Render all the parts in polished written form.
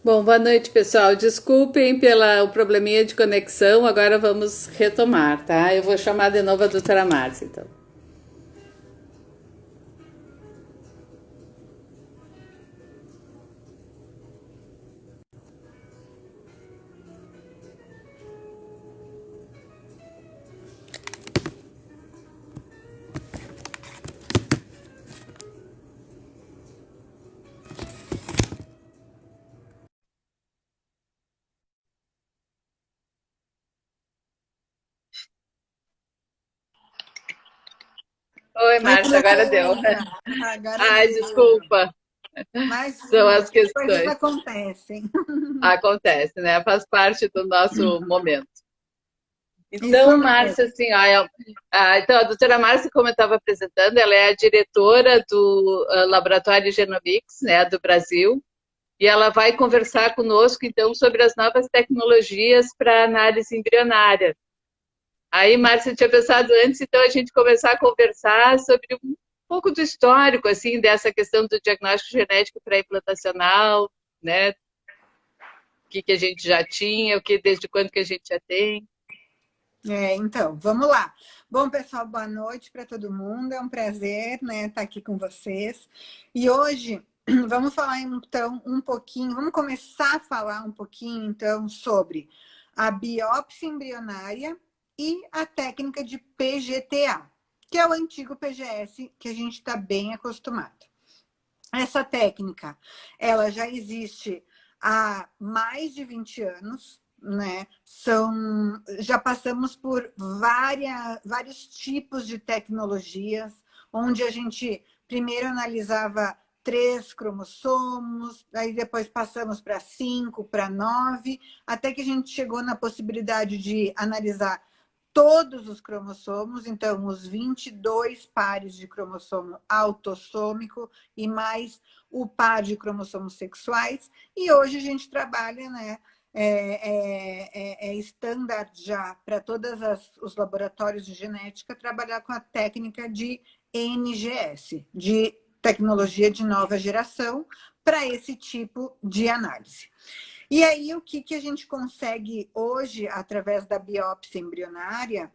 Bom, boa noite, pessoal. Desculpem pela o probleminha de conexão. Agora vamos retomar, tá? Eu vou chamar de novo a doutora Márcia, então. Oi, Oi, Márcia, agora deu. Tereza. Agora Ai, deu. desculpa. São Imagina, as essas coisas questões. acontecem. Acontece, né? Faz parte do nosso momento. Isso Então, mesmo. Márcia, assim, então a doutora Márcia, como eu estava apresentando, ela é a diretora do Laboratório Genomics, né, do Brasil, e ela vai conversar conosco, então, sobre as novas tecnologias para análise embrionária. Aí, Márcia, eu tinha pensado antes, então, a gente começar a conversar sobre um pouco do histórico, assim, dessa questão do diagnóstico genético pré-implantacional, né? O que a gente já tinha, desde quando que a gente já tem. Então, vamos lá. Bom, pessoal, boa noite para todo mundo. É um prazer, né, estar aqui com vocês. E hoje vamos falar, então, um pouquinho, vamos começar a falar um pouquinho, então, sobre a biópsia embrionária e a técnica de PGTA, que é o antigo PGS que a gente está bem acostumado. Essa técnica, ela já existe há mais de 20 anos, né? Já passamos por vários tipos de tecnologias, onde a gente primeiro analisava 3 cromossomos, aí depois passamos para 5, para 9, até que a gente chegou na possibilidade de analisar todos os cromossomos, então os 22 pares de cromossomo autossômico e mais o par de cromossomos sexuais. E hoje a gente trabalha, né? É standard já para todos os laboratórios de genética trabalhar com a técnica de NGS, de tecnologia de nova geração, para esse tipo de análise. E aí, o que a gente consegue hoje, através da biópsia embrionária,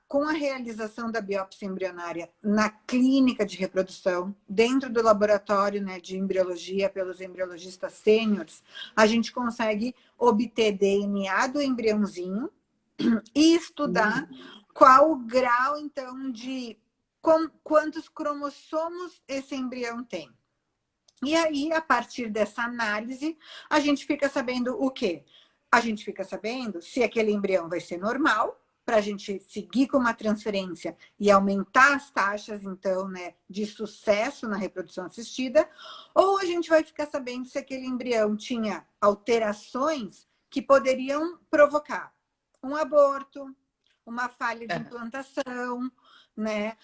com a realização da biópsia embrionária na clínica de reprodução, dentro do laboratório, né, de embriologia, pelos embriologistas sêniores, a gente consegue obter DNA do embriãozinho e estudar qual o grau, então, de quantos cromossomos esse embrião tem. E aí, a partir dessa análise, a gente fica sabendo o quê? A gente fica sabendo se aquele embrião vai ser normal, para a gente seguir com uma transferência e aumentar as taxas, então, né, de sucesso na reprodução assistida, ou a gente vai ficar sabendo se aquele embrião tinha alterações que poderiam provocar um aborto, uma falha de implantação, né?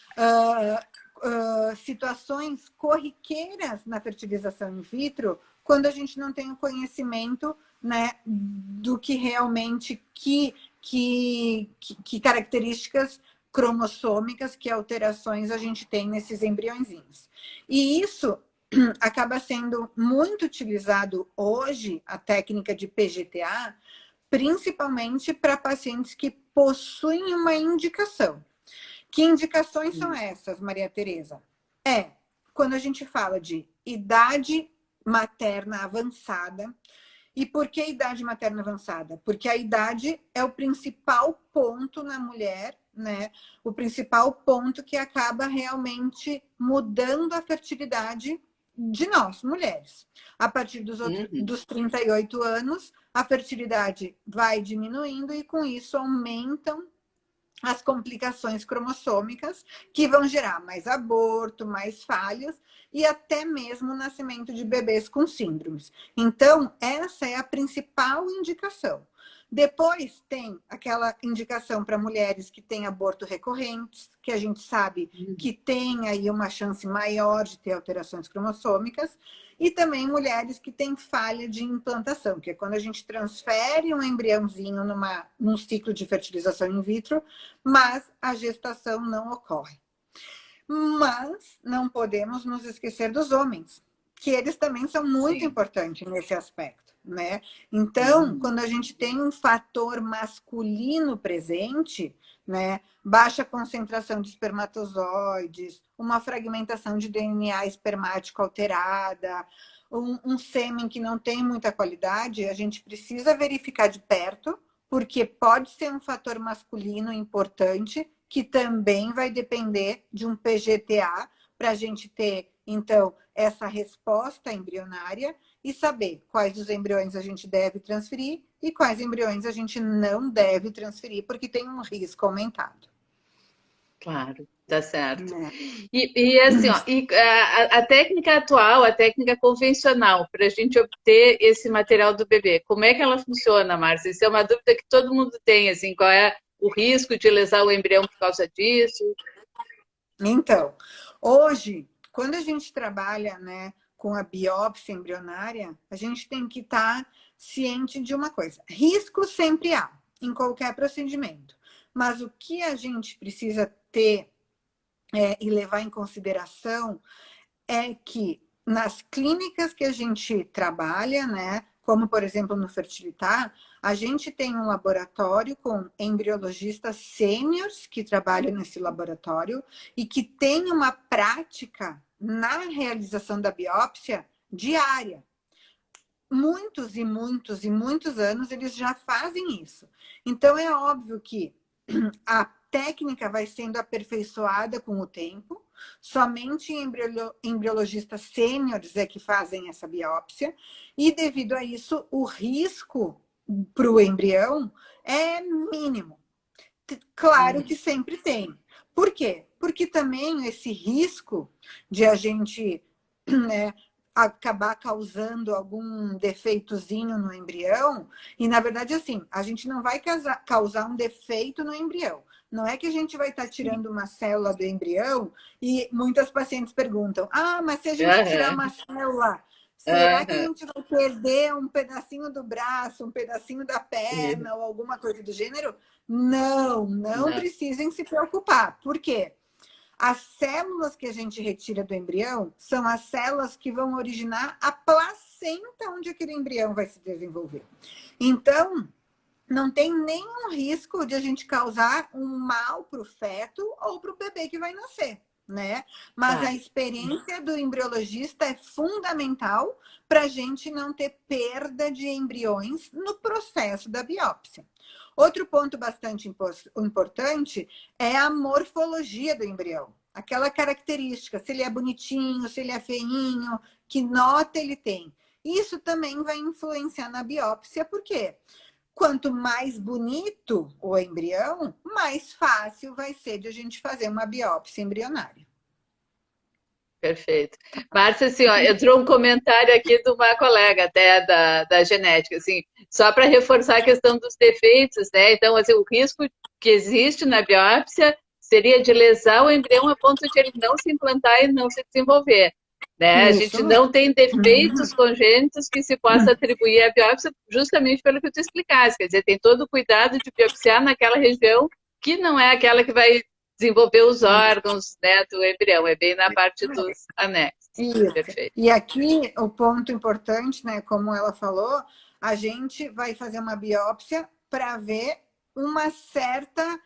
Situações corriqueiras na fertilização in vitro, quando a gente não tem o conhecimento, né, do que realmente, que características cromossômicas, que alterações a gente tem nesses embriõezinhos. E isso acaba sendo muito utilizado hoje, a técnica de PGTA, principalmente para pacientes que possuem uma indicação. Que indicações são essas, Maria Tereza? Quando a gente fala de idade materna avançada. E por que idade materna avançada? Porque a idade é o principal ponto na mulher, né? O principal ponto que acaba realmente mudando a fertilidade de nós, mulheres. A partir dos 38 anos, a fertilidade vai diminuindo e com isso aumentam as complicações cromossômicas, que vão gerar mais aborto, mais falhas e até mesmo o nascimento de bebês com síndromes. Então, essa é a principal indicação. Depois tem aquela indicação para mulheres que têm aborto recorrentes, que a gente sabe que tem aí uma chance maior de ter alterações cromossômicas, e também mulheres que têm falha de implantação, que é quando a gente transfere um embriãozinho num ciclo de fertilização in vitro, mas a gestação não ocorre. Mas não podemos nos esquecer dos homens. que eles também são muito sim. importantes nesse aspecto, né? Então, quando a gente tem um fator masculino presente, né, baixa concentração de espermatozoides, uma fragmentação de DNA espermático alterada, um sêmen que não tem muita qualidade, a gente precisa verificar de perto, porque pode ser um fator masculino importante que também vai depender de um PGTA para a gente ter, então, essa resposta embrionária e saber quais os embriões a gente deve transferir e quais embriões a gente não deve transferir, porque tem um risco aumentado. Claro, tá certo. Né? E assim, ó, a técnica atual, a técnica convencional, para a gente obter esse material do bebê, como é que ela funciona, Márcia? Isso é uma dúvida que todo mundo tem, assim, qual é o risco de lesar o embrião por causa disso? Então, hoje, quando a gente trabalha, né, com a biópsia embrionária, a gente tem que estar ciente de uma coisa: risco sempre há, em qualquer procedimento. Mas o que a gente precisa ter e levar em consideração é que nas clínicas que a gente trabalha, né, como por exemplo no Fertilitar, a gente tem um laboratório com embriologistas sêniores que trabalham nesse laboratório e que tem uma prática na realização da biópsia diária. Muitos e muitos e muitos anos eles já fazem isso. Então é óbvio que a técnica vai sendo aperfeiçoada com o tempo. Somente embriologistas sêniores é que fazem essa biópsia. E, devido a isso, o risco para o embrião é mínimo. Claro que sempre tem. Por quê? Porque também esse risco de a gente, né, acabar causando algum defeitozinho no embrião, e na verdade assim, a gente não vai causar um defeito no embrião. Não é que a gente vai estar tirando uma célula do embrião e muitas pacientes perguntam: ah, mas se a gente tirar uma célula, será que a gente vai perder um pedacinho do braço, um pedacinho da perna ou alguma coisa do gênero? Não precisem se preocupar. Por quê? As células que a gente retira do embrião são as células que vão originar a placenta onde aquele embrião vai se desenvolver. Então, não tem nenhum risco de a gente causar um mal para o feto ou para o bebê que vai nascer, né? Mas a experiência do embriologista é fundamental para a gente não ter perda de embriões no processo da biópsia. Outro ponto bastante importante é a morfologia do embrião. Aquela característica, se ele é bonitinho, se ele é feinho, que nota ele tem. Isso também vai influenciar na biópsia, por quê? Quanto mais bonito o embrião, mais fácil vai ser de a gente fazer uma biópsia embrionária. Perfeito. Márcia, assim, ó, entrou um comentário aqui de uma colega até da genética, assim, só para reforçar a questão dos defeitos, né? Então, assim, o risco que existe na biópsia seria de lesar o embrião a ponto de ele não se implantar e não se desenvolver. Né? A gente não tem defeitos congênitos que se possa atribuir à biópsia justamente pelo que tu explicaste. Quer dizer, tem todo o cuidado de biopsiar naquela região que não é aquela que vai desenvolver os órgãos, né, do embrião. É bem na parte dos anexos. Isso. Perfeito. E aqui o ponto importante, né, como ela falou, a gente vai fazer uma biópsia para ver uma certa,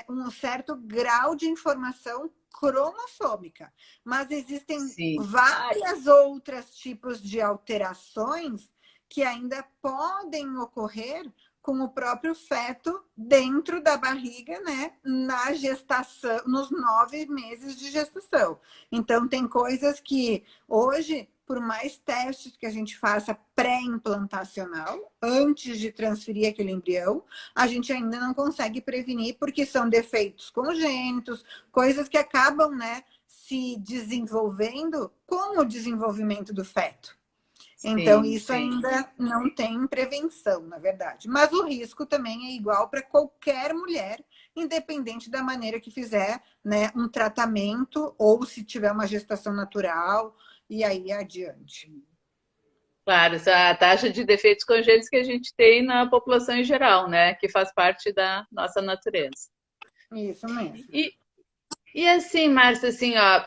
um certo grau de informação cromossômica. Mas existem várias outras tipos de alterações que ainda podem ocorrer com o próprio feto dentro da barriga, né, na gestação, nos 9 meses de gestação. Então, tem coisas que hoje, por mais testes que a gente faça pré-implantacional, antes de transferir aquele embrião, a gente ainda não consegue prevenir, porque são defeitos congênitos, coisas que acabam, né, se desenvolvendo com o desenvolvimento do feto. Então, isso ainda não tem prevenção, na verdade. Mas o risco também é igual para qualquer mulher, independente da maneira que fizer, né, um tratamento ou se tiver uma gestação natural e aí adiante. Claro, essa taxa de defeitos congênitos que a gente tem na população em geral, né, que faz parte da nossa natureza. Isso mesmo. E assim, Márcia, assim, ó,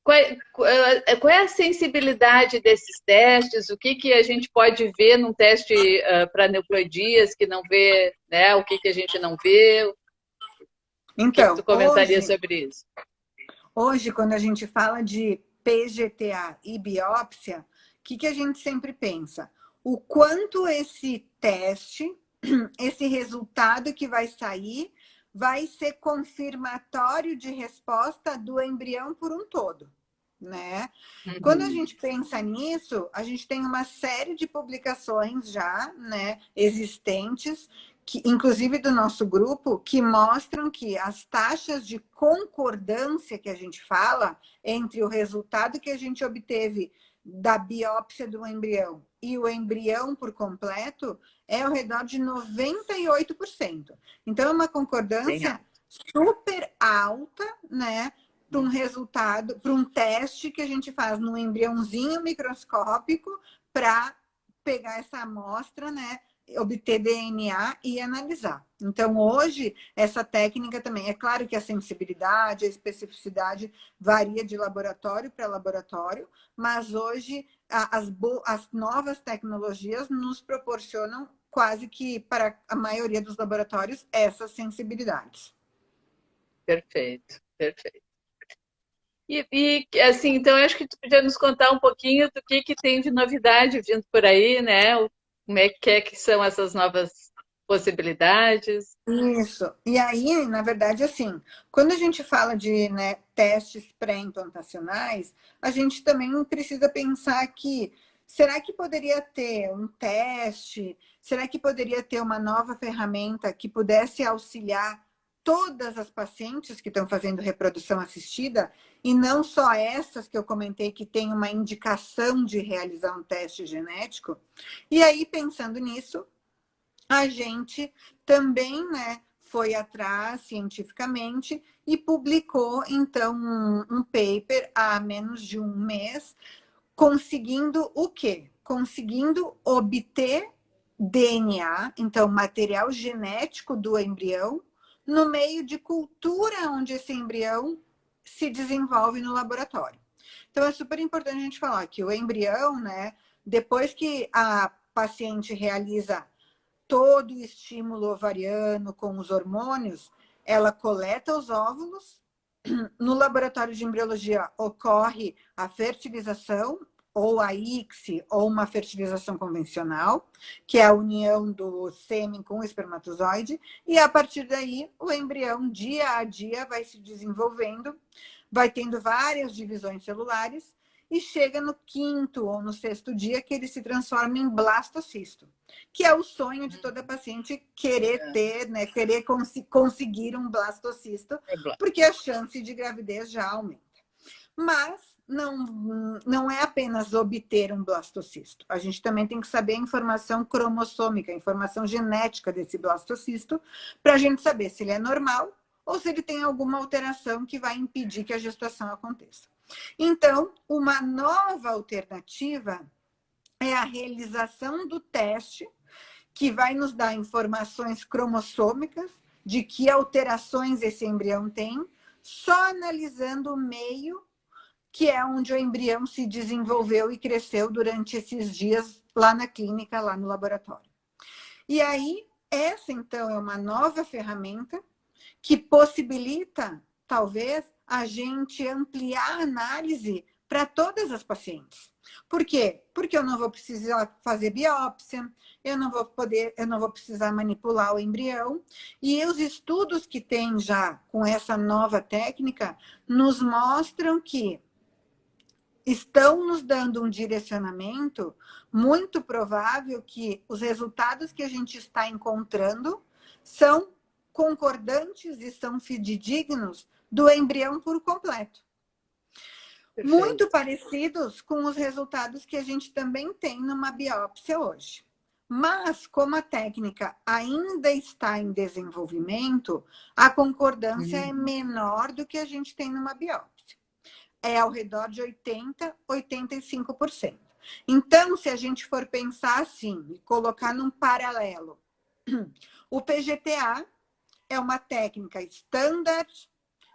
qual é a sensibilidade desses testes? O que a gente pode ver num teste para aneuploidias que não vê, né? O que a gente não vê? O que tu Então, comentaria sobre isso? hoje, quando a gente fala de PGTA e biópsia, o que a gente sempre pensa? O quanto esse teste, esse resultado que vai sair, vai ser confirmatório de resposta do embrião por um todo, né? Quando a gente pensa nisso, a gente tem uma série de publicações já, né, existentes, que, inclusive do nosso grupo, que mostram que as taxas de concordância que a gente fala entre o resultado que a gente obteve da biópsia do embrião e o embrião por completo é ao redor de 98%. Então, é uma concordância super alta, né? Para um resultado, para um teste que a gente faz no embriãozinho microscópico para pegar essa amostra, né? Obter DNA e analisar. Então, hoje, essa técnica também, é claro que a sensibilidade, a especificidade varia de laboratório para laboratório, mas hoje as novas tecnologias nos proporcionam quase que para a maioria dos laboratórios essas sensibilidades. Perfeito, perfeito. E assim, então eu acho que tu podia nos contar um pouquinho do que tem de novidade vindo por aí, né? Como é que são essas novas possibilidades? Isso. E aí, na verdade, assim, quando a gente fala de, né, testes pré-implantacionais, a gente também precisa pensar que será que poderia ter um teste? Será que poderia ter uma nova ferramenta que pudesse auxiliar todas as pacientes que estão fazendo reprodução assistida e não só essas que eu comentei que têm uma indicação de realizar um teste genético? E aí, pensando nisso, a gente também, né, foi atrás cientificamente e publicou, então, um paper há menos de um mês, conseguindo o quê? Conseguindo obter DNA, então, material genético do embrião, no meio de cultura onde esse embrião se desenvolve no laboratório. Então, é super importante a gente falar que o embrião, né, depois que a paciente realiza todo o estímulo ovariano com os hormônios, ela coleta os óvulos, no laboratório de embriologia ocorre a fertilização, ou a ICSI, ou uma fertilização convencional, que é a união do sêmen com o espermatozoide, e a partir daí o embrião, dia a dia, vai se desenvolvendo, vai tendo várias divisões celulares, e chega no quinto ou no sexto dia que ele se transforma em blastocisto, que é o sonho de toda paciente querer ter, né, querer conseguir um blastocisto, porque a chance de gravidez já aumenta. Mas não é apenas obter um blastocisto. A gente também tem que saber a informação cromossômica, a informação genética desse blastocisto, para a gente saber se ele é normal ou se ele tem alguma alteração que vai impedir que a gestação aconteça. Então, uma nova alternativa é a realização do teste, que vai nos dar informações cromossômicas de que alterações esse embrião tem, só analisando o meio, que é onde o embrião se desenvolveu e cresceu durante esses dias lá na clínica, lá no laboratório. E aí, essa então é uma nova ferramenta que possibilita, talvez, a gente ampliar a análise para todas as pacientes. Por quê? Porque eu não vou precisar fazer biópsia, eu não vou precisar manipular o embrião. E os estudos que tem já com essa nova técnica nos mostram que estão nos dando um direcionamento muito provável que os resultados que a gente está encontrando são concordantes e são fidedignos do embrião por completo. Perfeito. Muito parecidos com os resultados que a gente também tem numa biópsia hoje. Mas, como a técnica ainda está em desenvolvimento, a concordância é menor do que a gente tem numa biópsia. É ao redor de 80%, 85%. Então, se a gente for pensar assim, e colocar num paralelo, o PGTA é uma técnica standard,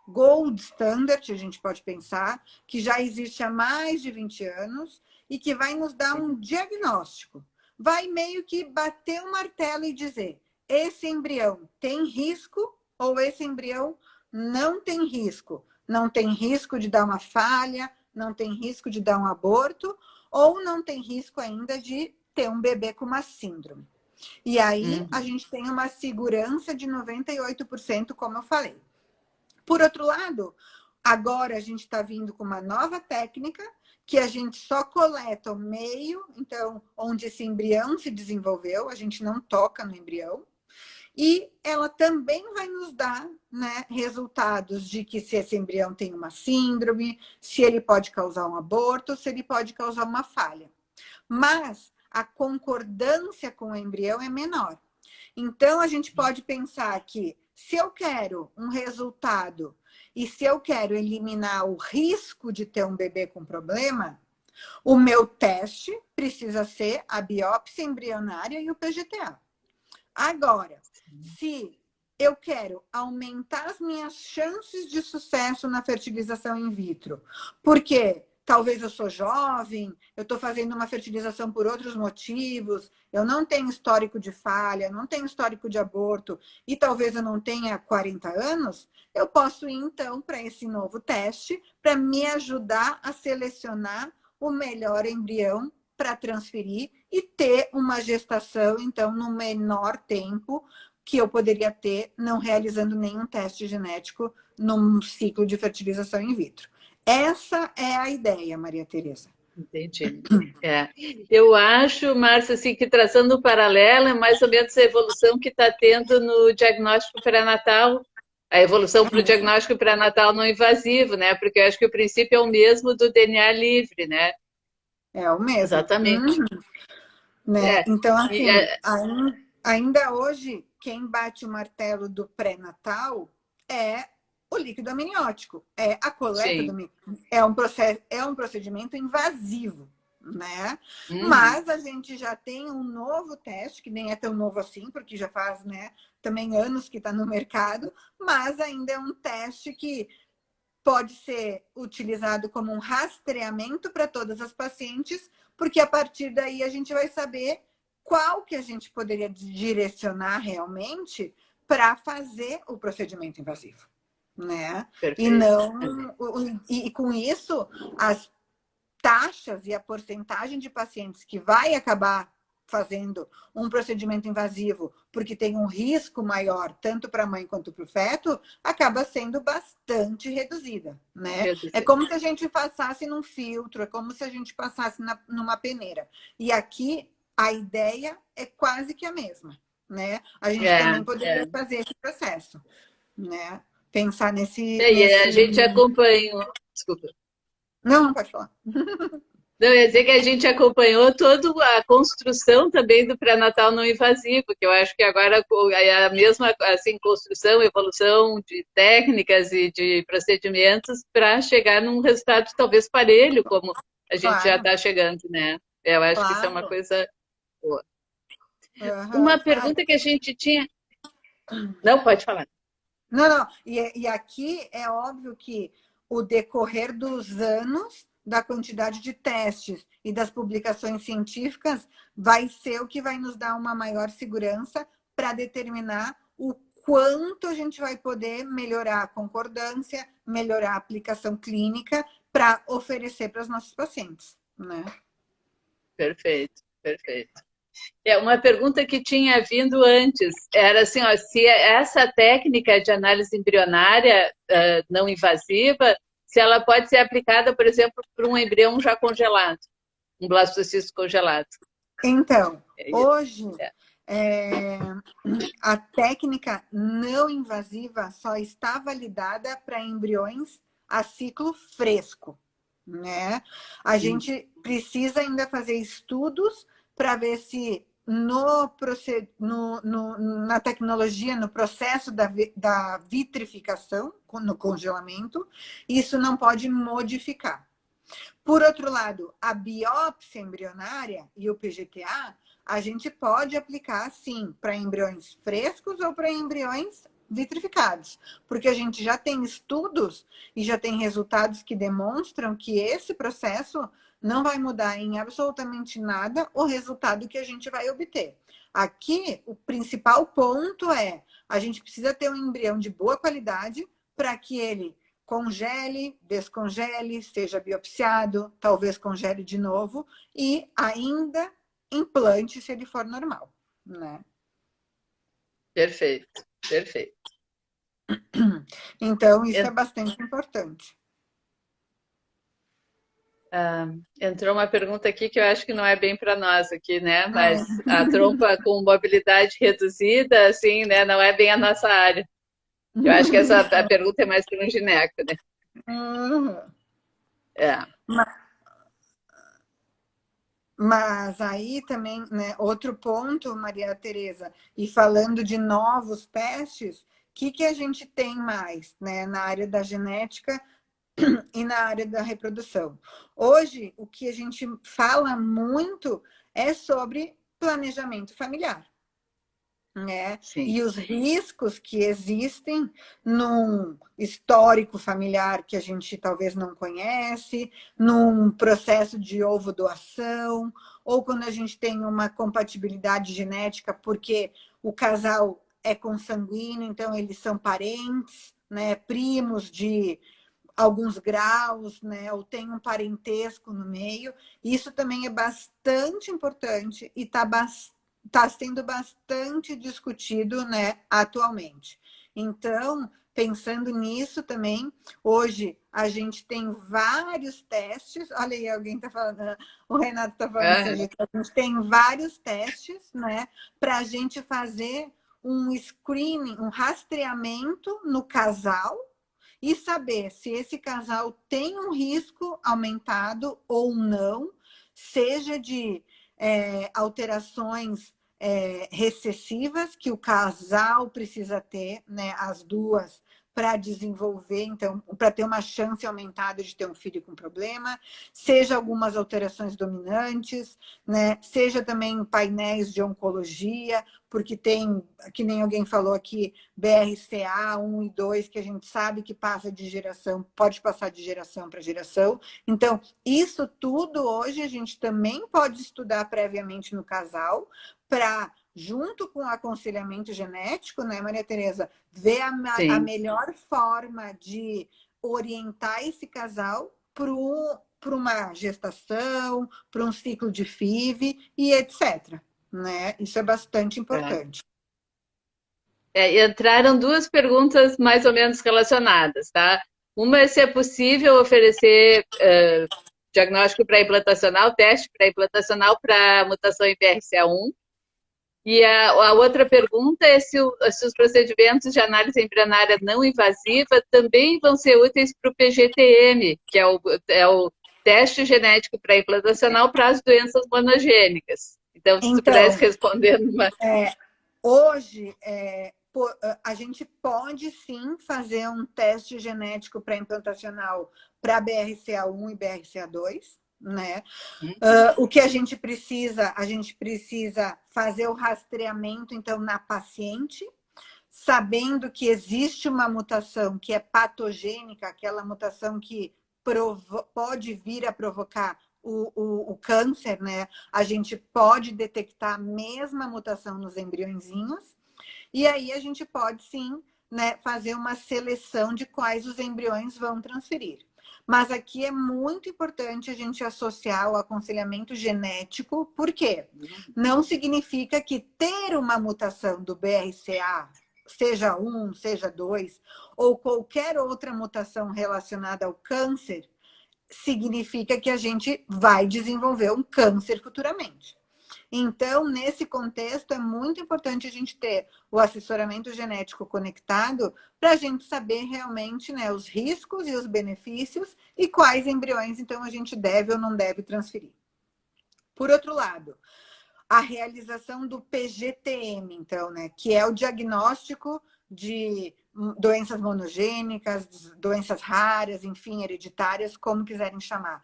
gold standard, a gente pode pensar, que já existe há mais de 20 anos e que vai nos dar um diagnóstico. Vai meio que bater o martelo e dizer, esse embrião tem risco ou esse embrião não tem risco. Não tem risco de dar uma falha, não tem risco de dar um aborto, ou não tem risco ainda de ter um bebê com uma síndrome. E aí a gente tem uma segurança de 98%, como eu falei. Por outro lado, agora a gente está vindo com uma nova técnica que a gente só coleta o meio, então, onde esse embrião se desenvolveu, a gente não toca no embrião. E ela também vai nos dar, né, resultados de que se esse embrião tem uma síndrome, se ele pode causar um aborto, se ele pode causar uma falha. Mas a concordância com o embrião é menor. Então, a gente pode pensar que se eu quero um resultado e se eu quero eliminar o risco de ter um bebê com problema, o meu teste precisa ser a biópsia embrionária e o PGTA. Agora, se eu quero aumentar as minhas chances de sucesso na fertilização in vitro, porque talvez eu sou jovem, eu estou fazendo uma fertilização por outros motivos, eu não tenho histórico de falha, não tenho histórico de aborto e talvez eu não tenha 40 anos, eu posso ir então para esse novo teste para me ajudar a selecionar o melhor embrião para transferir e ter uma gestação, então, no menor tempo que eu poderia ter não realizando nenhum teste genético num ciclo de fertilização in vitro. Essa é a ideia, Maria Tereza. Entendi. Eu acho, Márcia, assim, que traçando um paralelo, é mais ou menos a evolução que está tendo no diagnóstico pré-natal, a evolução para o diagnóstico pré-natal não invasivo, né? Porque eu acho que o princípio é o mesmo do DNA livre, né? É o mesmo. Exatamente. Né? Então, assim, ainda hoje, quem bate o martelo do pré-natal é o líquido amniótico, é a coleta do é um procedimento invasivo, né? Mas a gente já tem um novo teste, que nem é tão novo assim, porque já faz, né, também anos que está no mercado, mas ainda é um teste que pode ser utilizado como um rastreamento para todas as pacientes, porque a partir daí a gente vai saber qual que a gente poderia direcionar realmente para fazer o procedimento invasivo, né? Perfeito. E não e com isso as taxas e a porcentagem de pacientes que vai acabar fazendo um procedimento invasivo porque tem um risco maior, tanto para a mãe quanto para o feto, acaba sendo bastante reduzida, né? É como se a gente passasse num filtro, é como se a gente passasse numa peneira. E aqui a ideia é quase que a mesma, né? A gente também poderia fazer esse processo, né? Pensar nesse... A gente acompanhou... Desculpa. Não, pode falar. Não, ia dizer que a gente acompanhou toda a construção também do pré-natal não invasivo, que eu acho que agora é a mesma assim, construção, evolução de técnicas e de procedimentos para chegar num resultado talvez parelho, como a gente já está chegando, né? Eu acho que isso é uma coisa boa. Uma pergunta que a gente tinha... Não, pode falar. Não. E aqui é óbvio que o decorrer dos anos, da quantidade de testes e das publicações científicas vai ser o que vai nos dar uma maior segurança para determinar o quanto a gente vai poder melhorar a concordância, melhorar a aplicação clínica para oferecer para os nossos pacientes, né? Perfeito. Uma pergunta que tinha vindo antes era assim, ó, se essa técnica de análise embrionária não invasiva, se ela pode ser aplicada, por exemplo, para um embrião já congelado, um blastocisto congelado. Então, hoje, a técnica não invasiva só está validada para embriões a ciclo fresco, né? A gente precisa ainda fazer estudos para ver se na tecnologia, no processo da vitrificação, no congelamento, isso não pode modificar. Por outro lado, a biópsia embrionária e o PGTA, a gente pode aplicar, sim, para embriões frescos ou para embriões vitrificados, porque a gente já tem estudos e já tem resultados que demonstram que esse processo não vai mudar em absolutamente nada o resultado que a gente vai obter. Aqui, o principal ponto é a gente precisa ter um embrião de boa qualidade para que ele congele, descongele, seja biopsiado, talvez congele de novo e ainda implante se ele for normal, né? Perfeito, perfeito. Então, isso é bastante importante. Entrou uma pergunta aqui que eu acho que não é bem para nós aqui, né? Mas a trompa com mobilidade reduzida, assim, né? Não é bem a nossa área. Eu acho que essa a pergunta é mais para um gineco, né? Uhum. É. Mas aí também, né, outro ponto, Maria Tereza, e falando de novos testes, o que a gente tem mais, né, na área da genética e na área da reprodução? Hoje, o que a gente fala muito é sobre planejamento familiar. Né? E os riscos que existem num histórico familiar que a gente talvez não conhece, num processo de ovo-doação, ou quando a gente tem uma compatibilidade genética porque o casal é consanguíneo, então eles são parentes, né? Primos de alguns graus, né? Ou tem um parentesco no meio. Isso também é bastante importante e está sendo bastante discutido, né, atualmente. Então, pensando nisso também, hoje a gente tem vários testes. Olha aí, alguém está falando, o Renato está falando assim, a gente tem vários testes, né, para a gente fazer um screening, um rastreamento no casal e saber se esse casal tem um risco aumentado ou não, seja de alterações recessivas que o casal precisa ter, né, as duas, para desenvolver, então, para ter uma chance aumentada de ter um filho com problema, seja algumas alterações dominantes, né, seja também painéis de oncologia, porque tem, que nem alguém falou aqui, BRCA 1 e 2, que a gente sabe que passa de geração, pode passar de geração para geração. Então, isso tudo hoje a gente também pode estudar previamente no casal, para, junto com o aconselhamento genético, né, Maria Tereza, ver a melhor forma de orientar esse casal para uma gestação, para um ciclo de FIV e etc. Né? Isso é bastante importante. Entraram duas perguntas mais ou menos relacionadas, tá? Uma é se é possível oferecer diagnóstico pré-implantacional, teste pré-implantacional para mutação em BRCA1. E a outra pergunta é se os procedimentos de análise embrionária não invasiva também vão ser úteis para o PGTM, que é o teste genético pré-implantacional para as doenças monogênicas. Então, se tu pudesse responder numa... Hoje, a gente pode sim fazer um teste genético pré-implantacional para BRCA1 e BRCA2, né? O que a gente precisa fazer o rastreamento, então, na paciente, sabendo que existe uma mutação que é patogênica, aquela mutação que pode vir a provocar o câncer, né? A gente pode detectar a mesma mutação nos embriõezinhos, e aí a gente pode sim, né, fazer uma seleção de quais os embriões vão transferir. Mas aqui é muito importante a gente associar o aconselhamento genético, porque não significa que ter uma mutação do BRCA, seja 1, seja 2, ou qualquer outra mutação relacionada ao câncer, significa que a gente vai desenvolver um câncer futuramente. Então, nesse contexto, é muito importante a gente ter o assessoramento genético conectado para a gente saber realmente, né, os riscos e os benefícios e quais embriões, então, a gente deve ou não deve transferir. Por outro lado, a realização do PGTM, então, né, que é o diagnóstico de doenças monogênicas, doenças raras, enfim, hereditárias, como quiserem chamar.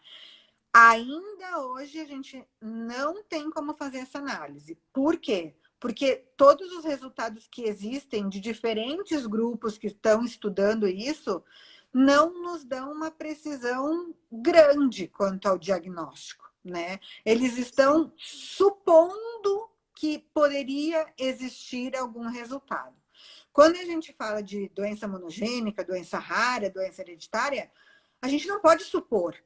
Ainda hoje a gente não tem como fazer essa análise. Por quê? porque todos os resultados que existem de diferentes grupos que estão estudando isso não nos dão uma precisão grande quanto ao diagnóstico, né? Eles estão supondo que poderia existir algum resultado. Quando a gente fala de doença monogênica, doença rara, doença hereditária, a gente não pode supor.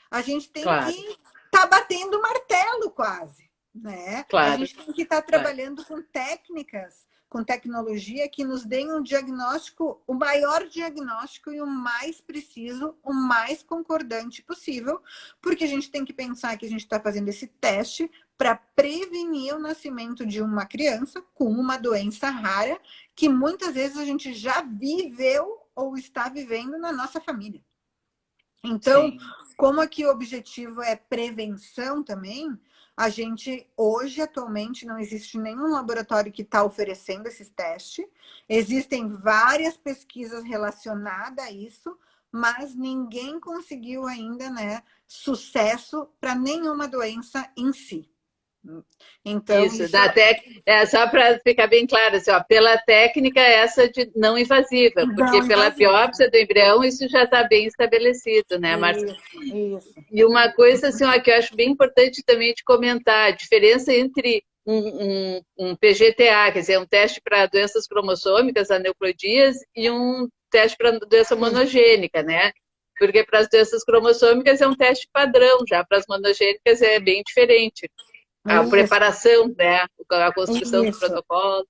A gente tem Claro, que estar batendo martelo quase, né? A claro, gente tem que estar claro. trabalhando com técnicas, com tecnologia que nos deem um diagnóstico, o maior diagnóstico e o mais preciso, o mais concordante possível, porque a gente tem que pensar que a gente está fazendo esse teste para prevenir o nascimento de uma criança com uma doença rara que muitas vezes a gente já viveu ou está vivendo na nossa família. Então, Sim. como aqui o objetivo é prevenção também, a gente, hoje, atualmente, não existe nenhum laboratório que está oferecendo esse teste. Existem várias pesquisas relacionadas a isso, mas ninguém conseguiu ainda, né, sucesso para nenhuma doença em si. Então, Isso, isso só para ficar bem claro, assim, ó, pela técnica essa de não invasiva, porque não pela invasiva. biópsia do embrião isso já está bem estabelecido, né, Márcia? Isso. E uma coisa assim, ó, que eu acho bem importante também de comentar, a diferença entre um PGTA, quer dizer, um teste para doenças cromossômicas, aneuploidias, e um teste para doença monogênica, né? Porque para as doenças cromossômicas é um teste padrão, já para as monogênicas é bem diferente. A Isso, preparação, né? A construção do isso. protocolo.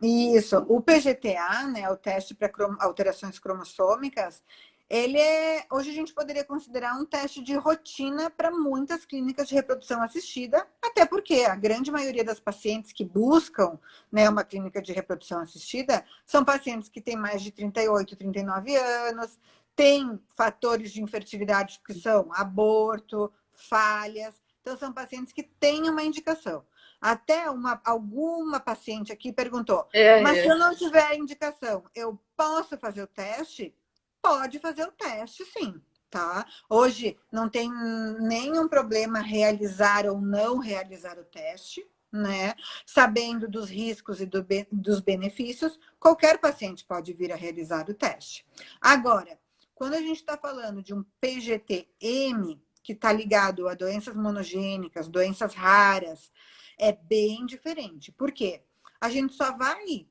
Isso, o PGTA, né, o teste para alterações cromossômicas, ele é, hoje a gente poderia considerar um teste de rotina para muitas clínicas de reprodução assistida, até porque a grande maioria das pacientes que buscam, né, uma clínica de reprodução assistida são pacientes que têm mais de 38, 39 anos, têm fatores de infertilidade que são aborto, falhas, então são pacientes que têm uma indicação. Até alguma paciente aqui perguntou, mas se eu não tiver indicação, eu posso fazer o teste? Pode fazer o teste, sim, tá? Hoje não tem nenhum problema realizar ou não realizar o teste, né? Sabendo dos riscos e dos benefícios, qualquer paciente pode vir a realizar o teste. Agora, quando a gente está falando de um PGT-M, que está ligado a doenças monogênicas, doenças raras, é bem diferente. Por quê? A gente só vai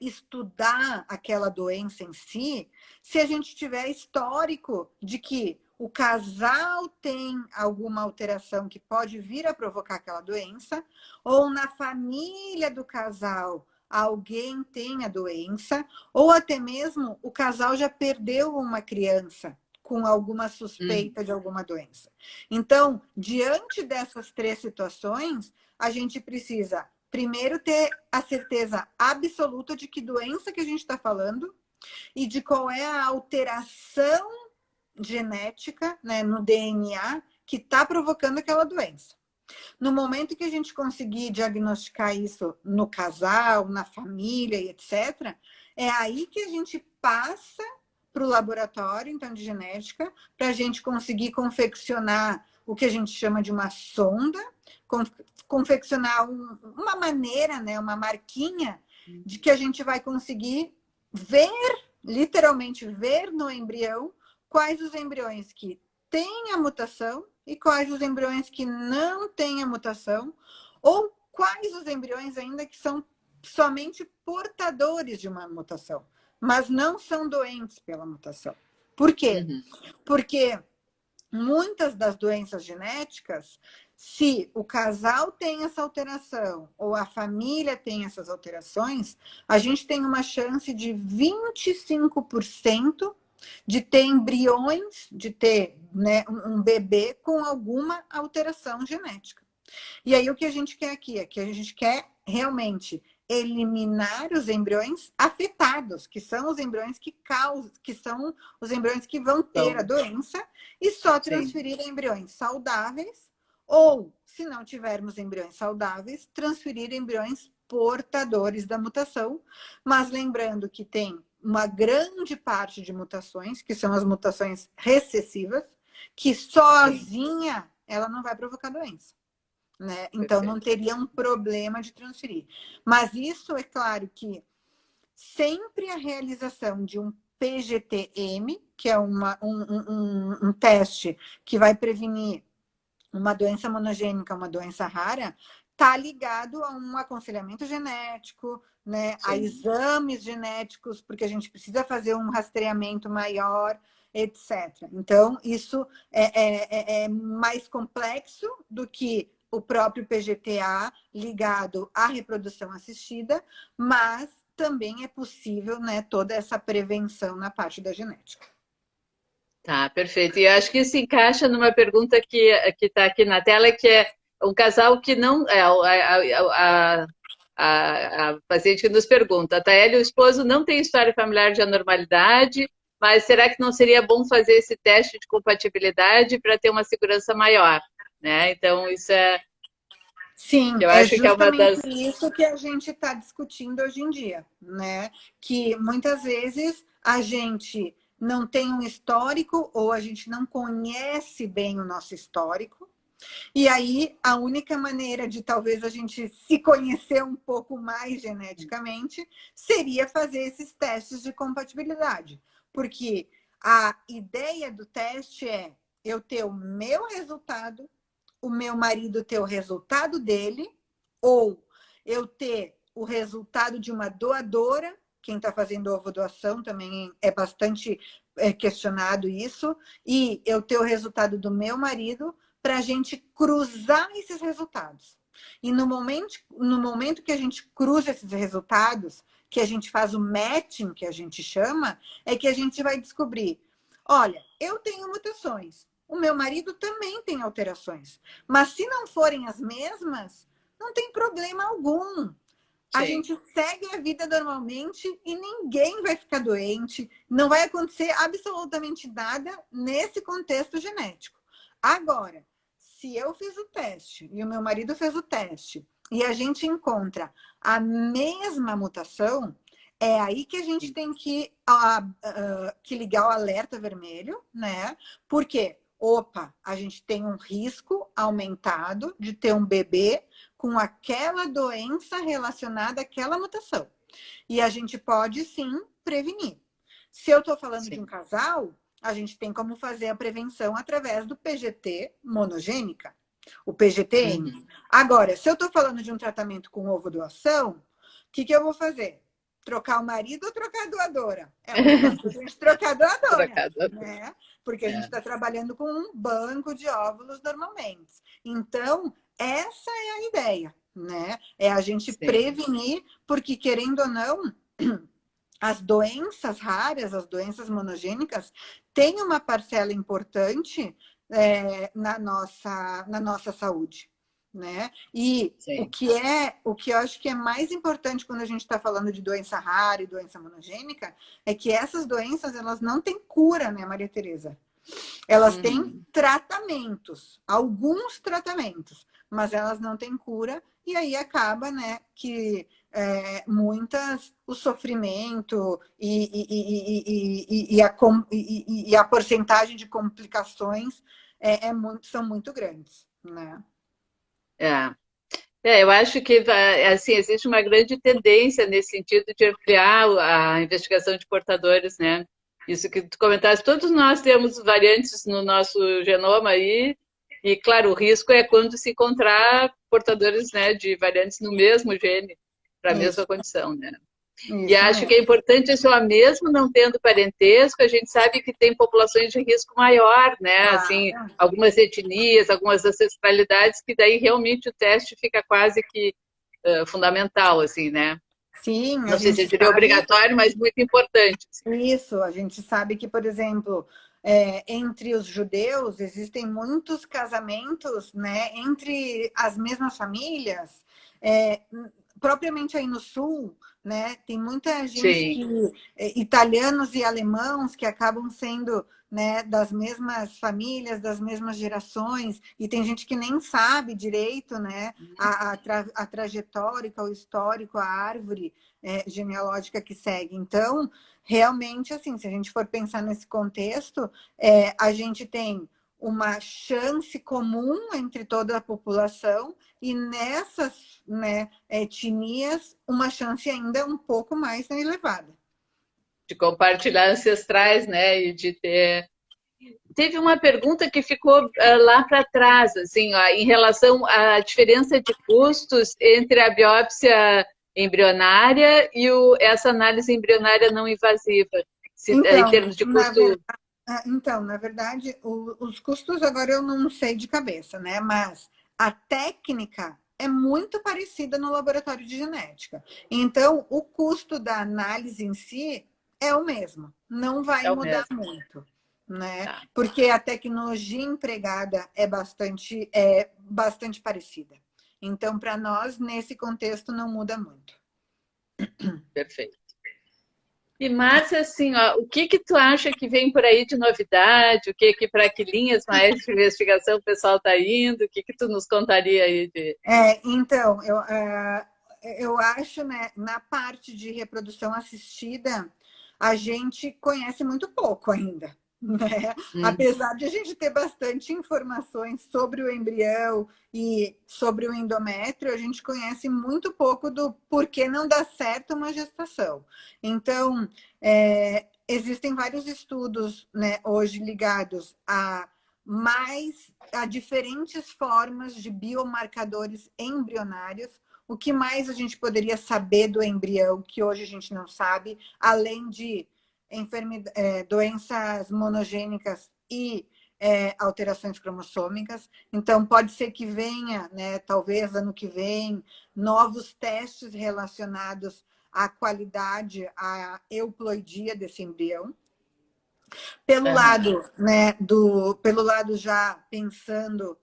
estudar aquela doença em si se a gente tiver histórico de que o casal tem alguma alteração que pode vir a provocar aquela doença, ou na família do casal alguém tem a doença, ou até mesmo o casal já perdeu uma criança com alguma suspeita de alguma doença. Então, diante dessas três situações, a gente precisa primeiro ter a certeza absoluta de que doença que a gente está falando e de qual é a alteração genética, né, no DNA que está provocando aquela doença. No momento que a gente conseguir diagnosticar isso no casal, na família e etc., é aí que a gente passa para o laboratório, então, de genética, para a gente conseguir confeccionar o que a gente chama de uma sonda, confeccionar uma maneira, né, uma marquinha de que a gente vai conseguir ver, literalmente ver no embrião, quais os embriões que têm a mutação e quais os embriões que não têm a mutação, ou quais os embriões ainda que são somente portadores de uma mutação, mas não são doentes pela mutação. Por quê? Porque muitas das doenças genéticas, se o casal tem essa alteração ou a família tem essas alterações, a gente tem uma chance de 25% de ter embriões, de ter, né, um bebê com alguma alteração genética. E aí o que a gente quer aqui é que a gente quer realmente eliminar os embriões afetados, que são os embriões que causam, que são os embriões que vão ter a doença, e só transferir embriões saudáveis, ou, se não tivermos embriões saudáveis, transferir embriões portadores da mutação, mas lembrando que tem uma grande parte de mutações, que são as mutações recessivas, que sozinha ela não vai provocar doença. né? Então, não Perfeito. teria um problema de transferir. Mas isso, é claro que sempre a realização de um PGT-M, que é um teste que vai prevenir uma doença monogênica, uma doença rara, está ligado a um aconselhamento genético, né, a Sim. exames genéticos, porque a gente precisa fazer um rastreamento maior, etc. Então, isso é mais complexo do que o próprio PGTA ligado à reprodução assistida, mas também é possível, né, toda essa prevenção na parte da genética. Tá, perfeito. E eu acho que isso encaixa numa pergunta que está aqui na tela, que é um casal que não. A paciente que nos pergunta, a Taeli, o esposo não tem história familiar de anormalidade, mas será que não seria bom fazer esse teste de compatibilidade para ter uma segurança maior? Né? Então, isso é. Sim, Eu é acho que é uma justamente das. isso que a gente está discutindo hoje em dia, né? Que muitas vezes a gente não tem um histórico ou a gente não conhece bem o nosso histórico. E aí, a única maneira de talvez a gente se conhecer um pouco mais geneticamente seria fazer esses testes de compatibilidade. Porque a ideia do teste é eu ter o meu resultado, o meu marido ter o resultado dele, ou eu ter o resultado de uma doadora. Quem está fazendo ovo doação também é bastante questionado isso, e eu ter o resultado do meu marido para a gente cruzar esses resultados. E no momento que a gente cruza esses resultados, que a gente faz o matching, que a gente chama, é que a gente vai descobrir, olha, eu tenho mutações, o meu marido também tem alterações, mas se não forem as mesmas, não tem problema algum. A Sim, gente segue a vida normalmente e ninguém vai ficar doente, não vai acontecer absolutamente nada nesse contexto genético. Agora, se eu fiz o teste e o meu marido fez o teste e a gente encontra a mesma mutação, é aí que a gente tem que ligar o alerta vermelho, né? Porque, opa, a gente tem um risco aumentado de ter um bebê com aquela doença relacionada àquela mutação. E a gente pode sim prevenir. Se eu estou falando de um sim. casal, a gente tem como fazer a prevenção através do PGT monogênica, o PGTM. Uhum. Agora, se eu estou falando de um tratamento com ovo doação, o que eu vou fazer? Trocar o marido ou trocar a doadora? É mais fácil a gente trocar a doadora, Trocada. né? Porque a gente É, está trabalhando com um banco de óvulos normalmente. Então, essa é a ideia, né? É a gente sim, prevenir, porque querendo ou não, as doenças raras, as doenças monogênicas, têm uma parcela importante na nossa saúde, né? E o sim. que é, o que eu acho que é mais importante quando a gente está falando de doença rara e doença monogênica é que essas doenças elas não têm cura, né, Maria Tereza? Elas têm Uhum. tratamentos, alguns tratamentos, mas elas não têm cura, e aí acaba, né, que muitas, o sofrimento e a porcentagem de complicações são muito grandes, né? É. Eu acho que assim, existe uma grande tendência nesse sentido de ampliar a investigação de portadores, né? Isso que tu comentaste, todos nós temos variantes no nosso genoma aí, e claro, o risco é quando se encontrar portadores, né, de variantes no mesmo gene, para a mesma Isso, condição, né? E isso acho que é mesmo. importante isso, ó, mesmo não tendo parentesco, a gente sabe que tem populações de risco maior, né? Assim, Ah, algumas etnias, algumas ancestralidades, que daí realmente o teste fica quase que fundamental, assim, né? sim, a Não sei se eu gente diria sabe. obrigatório, mas muito importante. Assim. Isso, a gente sabe que, por exemplo, entre os judeus existem muitos casamentos, né, entre as mesmas famílias, é, propriamente aí no sul, né, tem muita gente Sim, que italianos e alemãos que acabam sendo, né, das mesmas famílias, das mesmas gerações, e tem gente que nem sabe direito, né, a trajetória, o histórico, a árvore genealógica que segue. Então, realmente, assim, se a gente for pensar nesse contexto, a gente tem uma chance comum entre toda a população e nessas, né, etnias uma chance ainda um pouco mais elevada. De compartilhar ancestrais, né? E de ter... Teve uma pergunta que ficou lá para trás, assim, ó, em relação à diferença de custos entre a biópsia embrionária e essa análise embrionária não invasiva, em Então, termos de custo. na verdade, os custos agora eu não sei de cabeça, né? Mas a técnica é muito parecida no laboratório de genética. Então, o custo da análise em si é o mesmo, não vai É o mudar mesmo. muito, né? Tá. Porque a tecnologia empregada é bastante parecida. Então, para nós, nesse contexto, não muda muito. Perfeito. E, Márcia, assim, ó, o que tu acha que vem por aí de novidade? O que para que linhas mais de investigação o pessoal está indo? O que tu nos contaria aí de... Então, eu acho, né, na parte de reprodução assistida, a gente conhece muito pouco ainda, né? Apesar de a gente ter bastante informações sobre o embrião e sobre o endométrio, a gente conhece muito pouco do porquê não dá certo uma gestação. Então, existem vários estudos, né, hoje ligados a diferentes formas de biomarcadores embrionários. O que mais a gente poderia saber do embrião que hoje a gente não sabe, além de doenças monogênicas e alterações cromossômicas. Então, pode ser que venha, né, talvez ano que vem, novos testes relacionados à qualidade, à euploidia desse embrião. Pelo lado, né, pelo lado já pensando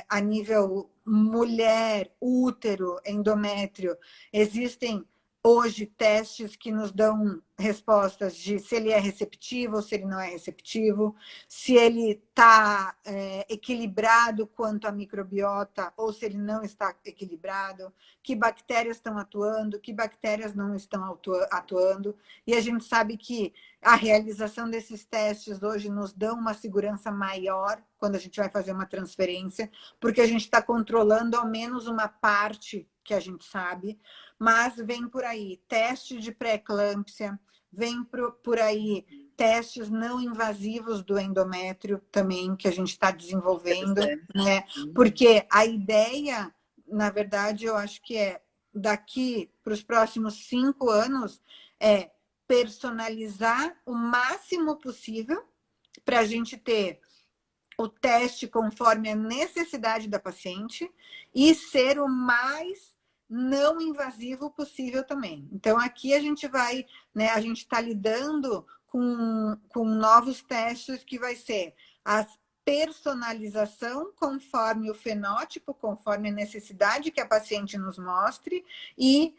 a nível mulher, útero, endométrio, existem hoje testes que nos dão respostas de se ele é receptivo ou se ele não é receptivo, se ele está equilibrado quanto à microbiota ou se ele não está equilibrado, que bactérias estão atuando, que bactérias não estão atuando. E a gente sabe que a realização desses testes hoje nos dão uma segurança maior quando a gente vai fazer uma transferência, porque a gente está controlando ao menos uma parte que a gente sabe, mas vem por aí teste de pré-eclâmpsia, vem por aí testes não invasivos do endométrio também, que a gente está desenvolvendo, né? Porque a ideia, na verdade, eu acho que daqui para os próximos 5 anos, personalizar o máximo possível para a gente ter o teste conforme a necessidade da paciente e ser o mais não invasivo possível também. Então, aqui a gente vai, né, a gente está lidando com novos testes que vai ser a personalização conforme o fenótipo, conforme a necessidade que a paciente nos mostre e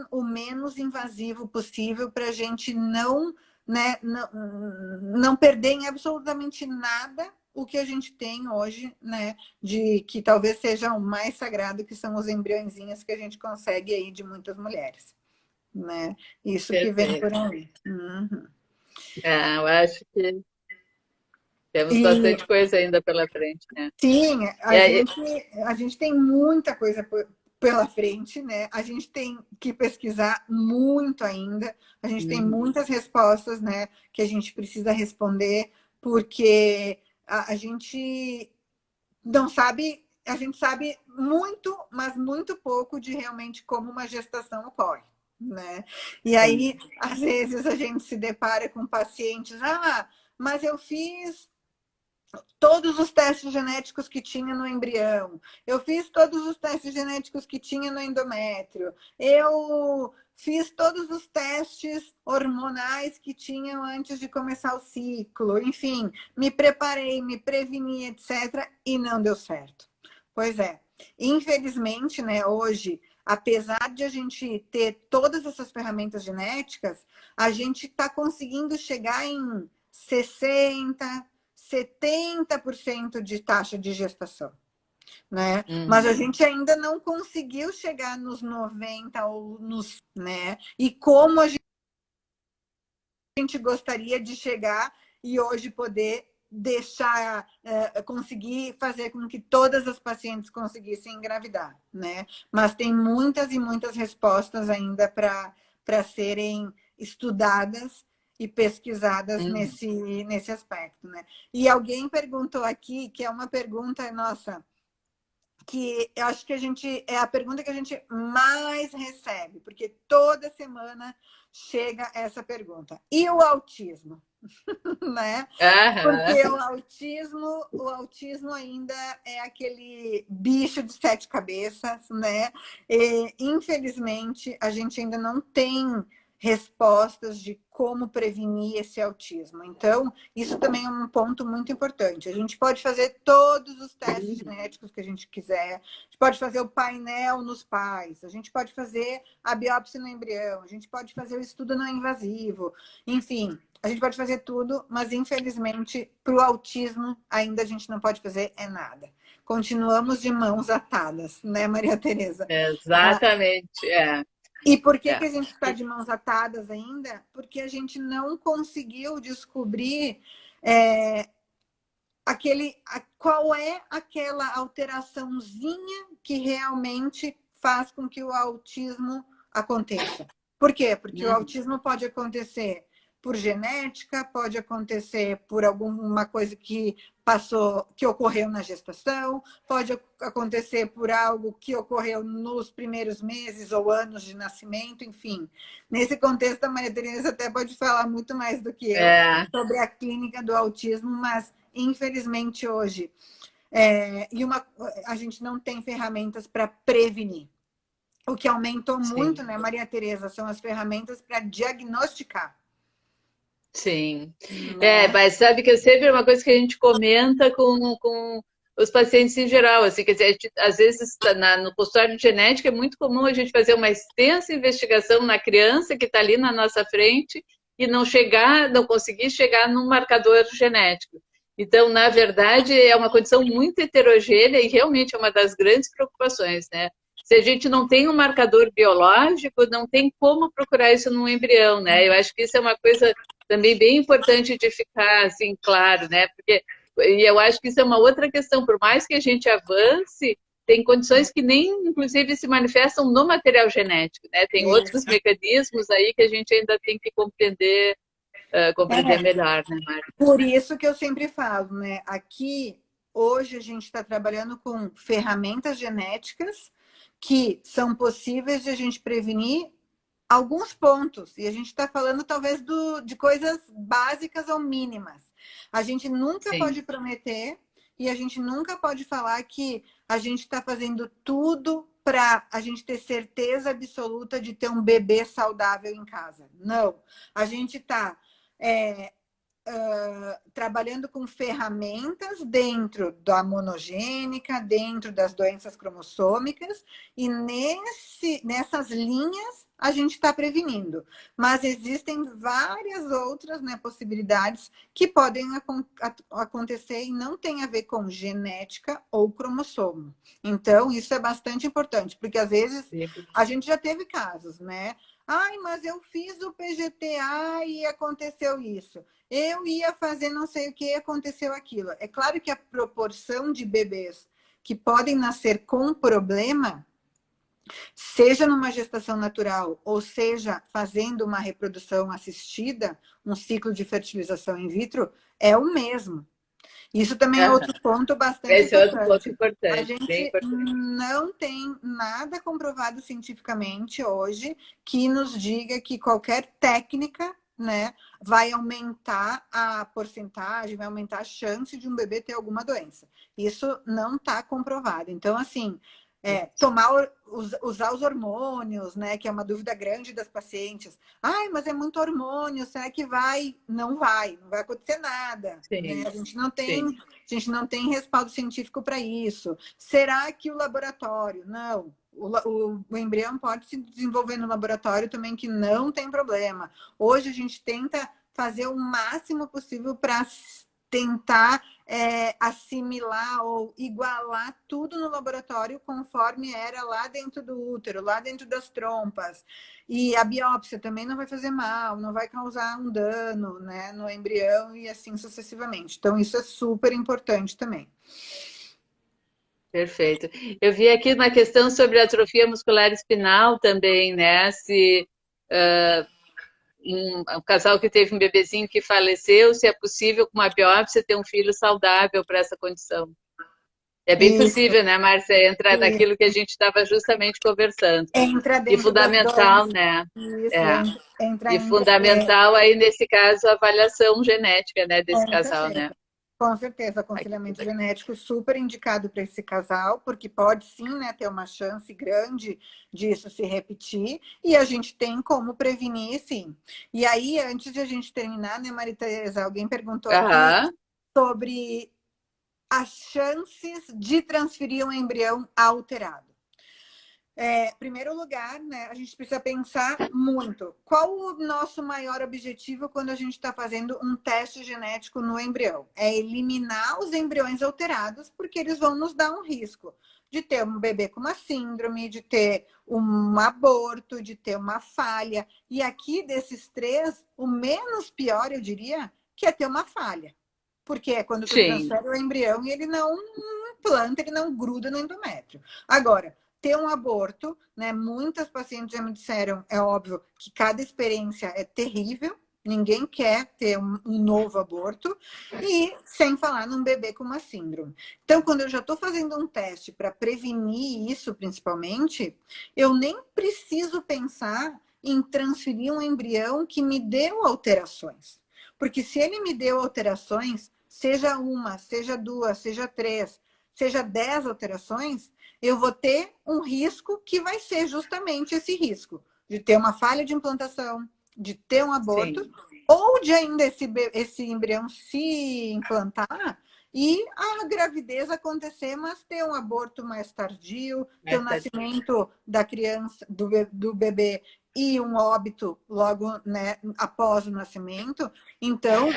o menos invasivo possível para a gente né, não perder em absolutamente nada o que a gente tem hoje, né, de que talvez seja o mais sagrado, que são os embriõezinhos que a gente consegue aí de muitas mulheres, né? Isso que vem por aí. Uhum. Eu acho que temos bastante coisa ainda pela frente, né? Sim, a gente tem muita coisa pela frente, né? A gente tem que pesquisar muito ainda, a gente tem muitas respostas, né, que a gente precisa responder, porque a gente não sabe, a gente sabe muito, mas muito pouco de realmente como uma gestação ocorre, né? E aí, às vezes, a gente se depara com pacientes, mas eu fiz todos os testes genéticos que tinha no embrião, eu fiz todos os testes genéticos que tinha no endométrio, eu fiz todos os testes hormonais que tinham antes de começar o ciclo, enfim, me preparei, me preveni, etc., e não deu certo. Pois é, infelizmente, né, hoje, apesar de a gente ter todas essas ferramentas genéticas, a gente está conseguindo chegar em 70% de taxa de gestação, né? Mas a gente ainda não conseguiu chegar nos 90 ou né? E como a gente gostaria de chegar e hoje poder deixar, conseguir fazer com que todas as pacientes conseguissem engravidar, né? Mas tem muitas e muitas respostas ainda para serem estudadas e pesquisadas nesse aspecto, né? E alguém perguntou aqui, que é uma pergunta, nossa, que eu acho que é a pergunta que a gente mais recebe, porque toda semana chega essa pergunta. E o autismo? Né? Porque o autismo ainda é aquele bicho de 7 cabeças, né? E, infelizmente, a gente ainda não tem respostas de como prevenir esse autismo. Então, isso também é um ponto muito importante. A gente pode fazer todos os testes genéticos que a gente quiser, a gente pode fazer o painel nos pais, a gente pode fazer a biópsia no embrião, a gente pode fazer o estudo não invasivo, enfim, a gente pode fazer tudo, mas infelizmente para o autismo ainda a gente não pode fazer nada. Continuamos de mãos atadas, né, Maria Tereza? Exatamente, E por que a gente está de mãos atadas ainda? Porque a gente não conseguiu descobrir qual é aquela alteraçãozinha que realmente faz com que o autismo aconteça. Por quê? Porque o autismo pode acontecer por genética, pode acontecer por alguma coisa que ocorreu na gestação, pode acontecer por algo que ocorreu nos primeiros meses ou anos de nascimento, enfim. Nesse contexto, a Maria Tereza até pode falar muito mais do que eu sobre a clínica do autismo, mas infelizmente hoje a gente não tem ferramentas para prevenir. O que aumentou muito, né, Maria Tereza, são as ferramentas para diagnosticar. Sim. Mas sabe que é sempre uma coisa que a gente comenta com os pacientes em geral, assim, quer dizer, às vezes no consultório de genética é muito comum a gente fazer uma extensa investigação na criança que está ali na nossa frente e não conseguir chegar num marcador genético. Então, na verdade, é uma condição muito heterogênea e realmente é uma das grandes preocupações, né? Se a gente não tem um marcador biológico, não tem como procurar isso num embrião, né? Eu acho que isso é uma coisa também bem importante de ficar assim claro, né? E eu acho que isso é uma outra questão, por mais que a gente avance, tem condições que nem, inclusive, se manifestam no material genético, né? Tem outros mecanismos aí que a gente ainda tem que compreender melhor, né, Mari? Por isso que eu sempre falo, né? Aqui, hoje, a gente está trabalhando com ferramentas genéticas que são possíveis de a gente prevenir alguns pontos. E a gente está falando, talvez, de coisas básicas ou mínimas. A gente nunca pode prometer e a gente nunca pode falar que a gente está fazendo tudo para a gente ter certeza absoluta de ter um bebê saudável em casa. Não. A gente está trabalhando com ferramentas dentro da monogênica, dentro das doenças cromossômicas, e nessas linhas a gente está prevenindo. Mas existem várias outras, né, possibilidades que podem acontecer e não tem a ver com genética ou cromossomo. Então, isso é bastante importante, porque às vezes a gente já teve casos, né? Ai, mas eu fiz o PGTA e aconteceu isso. Eu ia fazer não sei o que e aconteceu aquilo. É claro que a proporção de bebês que podem nascer com problema, seja numa gestação natural ou seja fazendo uma reprodução assistida, um ciclo de fertilização in vitro, é o mesmo. Isso também é outro ponto bastante importante. Esse é outro ponto importante. A gente não tem nada comprovado cientificamente hoje que nos diga que qualquer técnica, né, vai aumentar a porcentagem, vai aumentar a chance de um bebê ter alguma doença. Isso não está comprovado. Então, assim, usar os hormônios, né, que é uma dúvida grande das pacientes. Ai, mas é muito hormônio, será que vai? Não vai acontecer nada. Né? A gente não tem respaldo científico para isso. Será que o laboratório? Não. O embrião pode se desenvolver no laboratório também, que não tem problema. Hoje a gente tenta fazer o máximo possível para tentar assimilar ou igualar tudo no laboratório conforme era lá dentro do útero, lá dentro das trompas. E a biópsia também não vai fazer mal, não vai causar um dano, né, no embrião e assim sucessivamente. Então, isso é super importante também. Perfeito. Eu vi aqui uma questão sobre atrofia muscular espinal também, né? Se um casal que teve um bebezinho que faleceu, se é possível com uma biópsia ter um filho saudável para essa condição. É bem Isso, possível, né, Márcia? Entrar isso. naquilo que a gente estava justamente conversando. Entra E dentro das fundamental, doenças. né? Isso, É. entra E ainda. fundamental aí, nesse caso, a avaliação genética, né, desse Com casal, né? certeza. Com certeza, Ai, que aconselhamento legal. genético super indicado para esse casal, porque pode sim, né, ter uma chance grande disso se repetir, e a gente tem como prevenir, sim. E aí, antes de a gente terminar, né, Maria Tereza, alguém perguntou aqui Aham, sobre as chances de transferir um embrião alterado. Primeiro lugar, né, a gente precisa pensar muito. Qual o nosso maior objetivo quando a gente está fazendo um teste genético no embrião? É eliminar os embriões alterados, porque eles vão nos dar um risco de ter um bebê com uma síndrome, de ter um aborto, de ter uma falha. E aqui, desses três, o menos pior, eu diria, que é ter uma falha. Porque é quando tu sim, transfere o embrião e ele não implanta, ele não gruda no endométrio. Agora, ter um aborto, né? Muitas pacientes já me disseram, é óbvio que cada experiência é terrível, ninguém quer ter um novo aborto, e sem falar num bebê com uma síndrome. Então, quando eu já estou fazendo um teste para prevenir isso, principalmente, eu nem preciso pensar em transferir um embrião que me deu alterações. Porque se ele me deu alterações, seja uma, seja duas, seja três, seja 10 alterações, eu vou ter um risco que vai ser justamente esse risco de ter uma falha de implantação, de ter um aborto, sim, ou de ainda esse embrião se implantar e a gravidez acontecer, mas ter um aborto mais tardio, ter o mais tarde. nascimento da criança, do bebê e um óbito logo, né, após o nascimento. Então,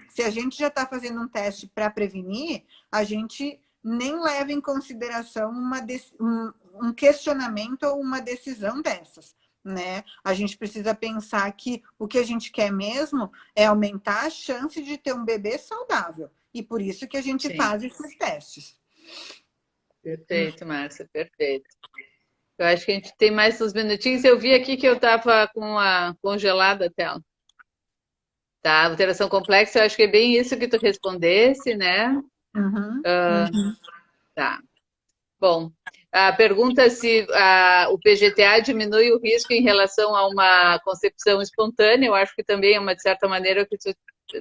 se a gente já está fazendo um teste para prevenir, a gente nem leva em consideração um questionamento ou uma decisão dessas, né? A gente precisa pensar que o que a gente quer mesmo é aumentar a chance de ter um bebê saudável. E por isso que a gente Sim, faz esses testes. perfeito, Márcia, perfeito. Eu acho que a gente tem mais uns minutinhos. Eu vi aqui que eu estava com a congelada a tela. Tá, alteração complexa, eu acho que é bem isso que tu respondesse, né? Uhum, uhum. Tá. Bom, a pergunta é se o PGTA diminui o risco em relação a uma concepção espontânea. Eu acho que também é uma, de certa maneira, que tu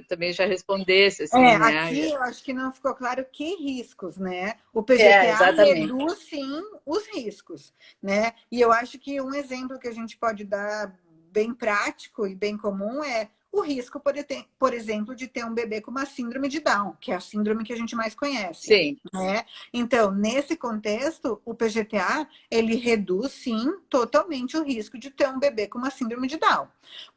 também já respondesse, assim, Aqui né? eu acho que não ficou claro que riscos, né? O É, PGTA exatamente. reduz sim os riscos, né? E eu acho que um exemplo que a gente pode dar bem prático e bem comum é o risco, por exemplo, de ter um bebê com uma síndrome de Down, que é a síndrome que a gente mais conhece, Sim, né? Então, nesse contexto, o PGTA, ele reduz sim totalmente o risco de ter um bebê com uma síndrome de Down.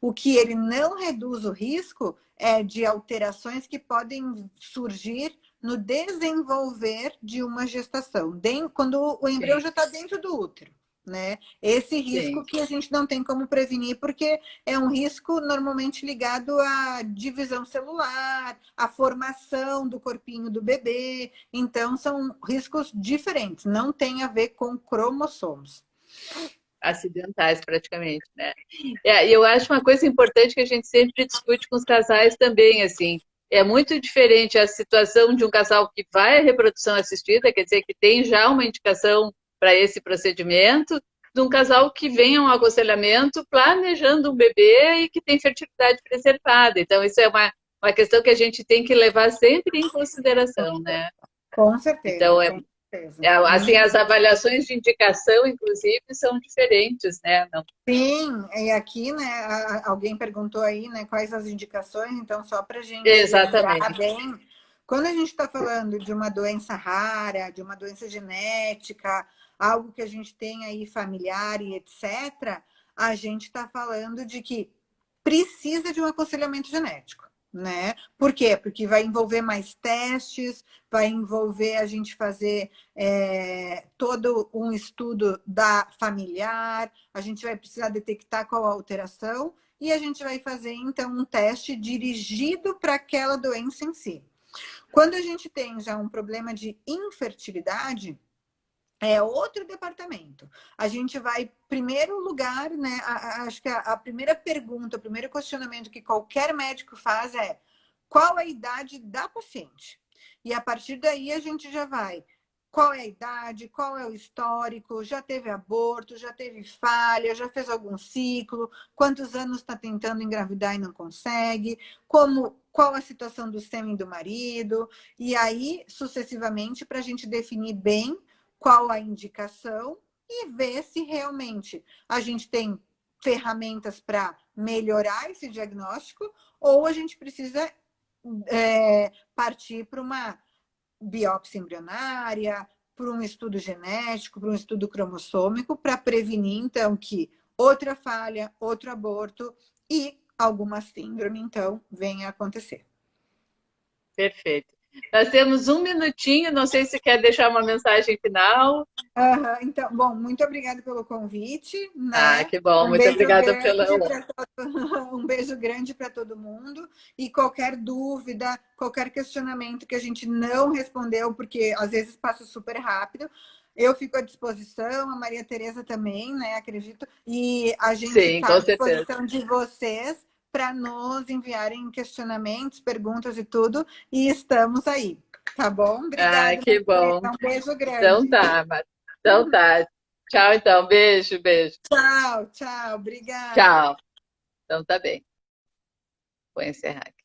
O que ele não reduz o risco de alterações que podem surgir no desenvolver de uma gestação, quando o embrião sim, já está dentro do útero. Né? Esse risco sim, que a gente não tem como prevenir, porque é um risco normalmente ligado à divisão celular, à formação do corpinho do bebê. Então, são riscos diferentes, não tem a ver com cromossomos. acidentais praticamente, né? E eu acho uma coisa importante que a gente sempre discute com os casais também, assim, é muito diferente a situação de um casal que vai à reprodução assistida, quer dizer, que tem já uma indicação para esse procedimento, de um casal que vem a um aconselhamento planejando um bebê e que tem fertilidade preservada. Então, isso é uma questão que a gente tem que levar sempre em consideração, né? Com certeza, Então, com certeza. assim, as avaliações de indicação, inclusive, são diferentes, né? Não... Sim, e aqui, né, alguém perguntou aí, né, quais as indicações, então só para a gente lembrar Exatamente. bem, quando a gente está falando de uma doença rara, de uma doença genética, algo que a gente tem aí familiar e etc., a gente está falando de que precisa de um aconselhamento genético. né? Por quê? Porque vai envolver mais testes, vai envolver a gente fazer todo um estudo da familiar, a gente vai precisar detectar qual a alteração e a gente vai fazer, então, um teste dirigido para aquela doença em si. Quando a gente tem já um problema de infertilidade, é outro departamento. A gente vai, primeiro lugar, né? Acho que a primeira pergunta, o primeiro questionamento que qualquer médico faz é qual a idade da paciente? E a partir daí a gente já vai. Qual é a idade? Qual é o histórico? Já teve aborto? Já teve falha? Já fez algum ciclo? Quantos anos está tentando engravidar e não consegue? Qual a situação do sêmen do marido? E aí, sucessivamente, para a gente definir bem qual a indicação e ver se realmente a gente tem ferramentas para melhorar esse diagnóstico ou a gente precisa partir para uma biópsia embrionária, para um estudo genético, para um estudo cromossômico, para prevenir, então, que outra falha, outro aborto e alguma síndrome, então, venha a acontecer. Perfeito. Nós temos um minutinho, não sei se quer deixar uma mensagem final. Então, bom, muito obrigada pelo convite, Ah, né? que bom, muito obrigada pela. Um beijo grande para todo mundo. E qualquer dúvida, qualquer questionamento que a gente não respondeu, porque às vezes passa super rápido, eu fico à disposição, a Maria Tereza também, né? Acredito. E a gente Sim, está com à certeza. disposição de vocês para nos enviarem questionamentos, perguntas e tudo. E estamos aí. Tá bom? Ah, Obrigada, que Maria Tereza. bom. Um beijo Então grande. tá, então tá. Tchau, então. Beijo, beijo. Tchau, tchau. Obrigada. Tchau. Então tá bem. Vou encerrar aqui.